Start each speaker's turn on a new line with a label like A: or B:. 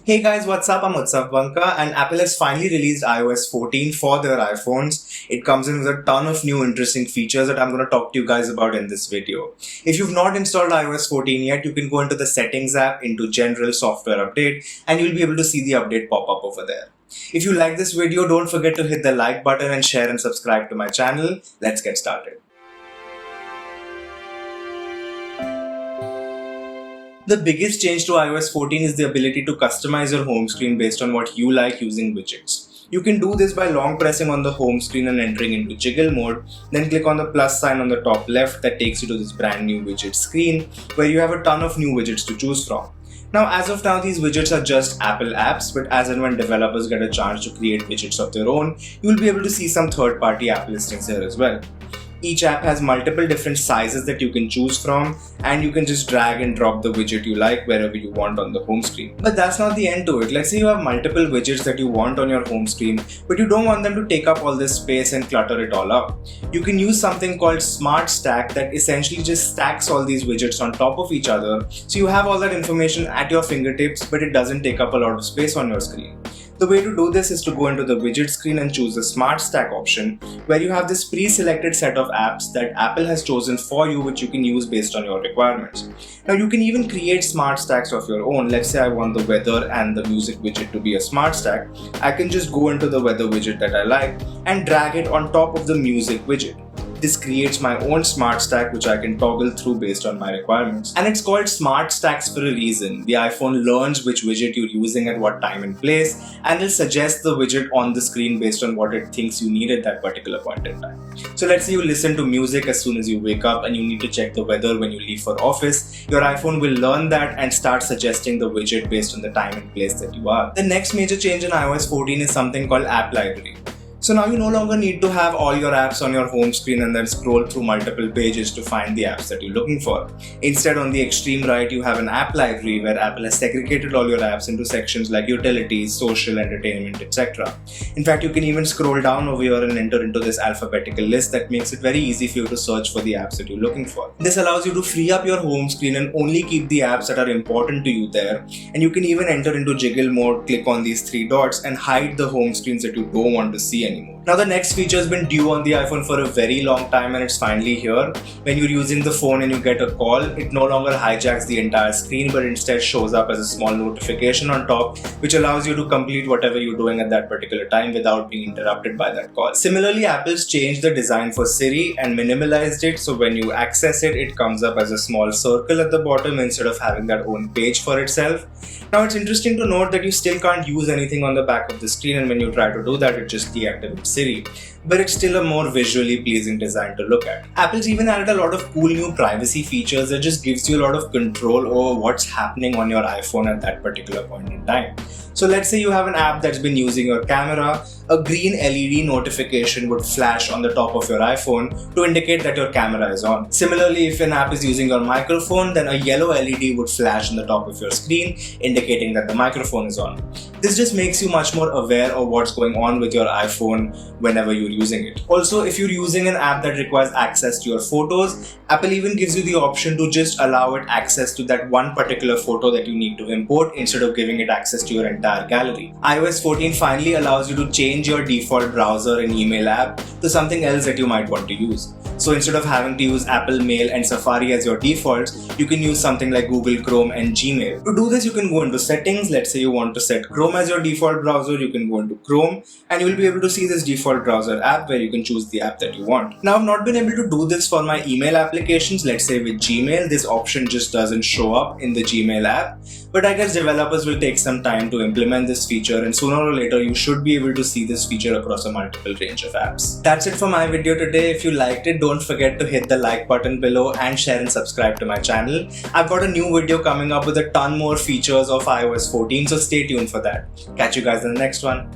A: Hey guys, what's up? I'm Utsav Banka and Apple has finally released iOS 14 for their iPhones. It comes in with a ton of new interesting features that I'm going to talk to you guys about in this video. If you've not installed iOS 14 yet, you can go into the Settings app, into General Software Update, and you'll be able to see the update pop up over there. If you like this video, don't forget to hit the like button and share and subscribe to my channel. Let's get started. The biggest change to iOS 14 is the ability to customize your home screen based on what you like using widgets. You can do this by long pressing on the home screen and entering into jiggle mode, then click on the plus sign on the top left that takes you to this brand new widget screen where you have a ton of new widgets to choose from. Now, as of now, these widgets are just Apple apps, but as and when developers get a chance to create widgets of their own, you will be able to see some third-party app listings here as well. Each app has multiple different sizes that you can choose from, and you can just drag and drop the widget you like wherever you want on the home screen. But that's not the end to it. Let's say you have multiple widgets that you want on your home screen, but you don't want them to take up all this space and clutter it all up. You can use something called Smart Stack that essentially just stacks all these widgets on top of each other, so you have all that information at your fingertips, but it doesn't take up a lot of space on your screen. The way to do this is to go into the widget screen and choose the Smart Stack option, where you have this pre-selected set of apps that Apple has chosen for you, which you can use based on your requirements. Now you can even create Smart Stacks of your own. Let's say I want the weather and the music widget to be a Smart Stack. I can just go into the weather widget that I like and drag it on top of the music widget. This creates my own Smart Stack which I can toggle through based on my requirements. And it's called Smart Stacks for a reason. The iPhone learns which widget you're using at what time and place, and it'll suggest the widget on the screen based on what it thinks you need at that particular point in time. So let's say you listen to music as soon as you wake up and you need to check the weather when you leave for office. Your iPhone will learn that and start suggesting the widget based on the time and place that you are. The next major change in iOS 14 is something called App Library. So now you no longer need to have all your apps on your home screen and then scroll through multiple pages to find the apps that you're looking for. Instead, on the extreme right, you have an app library where Apple has segregated all your apps into sections like utilities, social, entertainment, etc. In fact, you can even scroll down over here and enter into this alphabetical list that makes it very easy for you to search for the apps that you're looking for. This allows you to free up your home screen and only keep the apps that are important to you there. And you can even enter into jiggle mode, click on these three dots and hide the home screens that you don't want to see anymore. Now the next feature has been due on the iPhone for a very long time and it's finally here. When you're using the phone and you get a call, it no longer hijacks the entire screen but instead shows up as a small notification on top, which allows you to complete whatever you're doing at that particular time without being interrupted by that call. Similarly, Apple's changed the design for Siri and minimalized it, so when you access it, it comes up as a small circle at the bottom instead of having that own page for itself. Now it's interesting to note that you still can't use anything on the back of the screen, and when you try to do that, it just deactivates Siri. But it's still a more visually pleasing design to look at. Apple's even added a lot of cool new privacy features that just gives you a lot of control over what's happening on your iPhone at that particular point in time. So let's say you have an app that's been using your camera, a green LED notification would flash on the top of your iPhone to indicate that your camera is on. Similarly, if an app is using your microphone, then a yellow LED would flash on the top of your screen, indicating that the microphone is on. This just makes you much more aware of what's going on with your iPhone whenever you're using it. Also, if you're using an app that requires access to your photos, Apple even gives you the option to just allow it access to that one particular photo that you need to import instead of giving it access to your entire gallery. iOS 14 finally allows you to change your default browser and email app to something else that you might want to use. So instead of having to use Apple Mail and Safari as your defaults, you can use something like Google Chrome and Gmail. To do this, you can go into settings. Let's say you want to set Chrome as your default browser, you can go into Chrome and you will be able to see this default browser app where you can choose the app that you want. Now, I've not been able to do this for my email applications. Let's say with Gmail, this option just doesn't show up in the Gmail app. But I guess developers will take some time to implement this feature, and sooner or later you should be able to see this feature across a multiple range of apps. That's it for my video today. If you liked it, don't forget to hit the like button below and share and subscribe to my channel. I've got a new video coming up with a ton more features of iOS 14, so stay tuned for that. Catch you guys in the next one.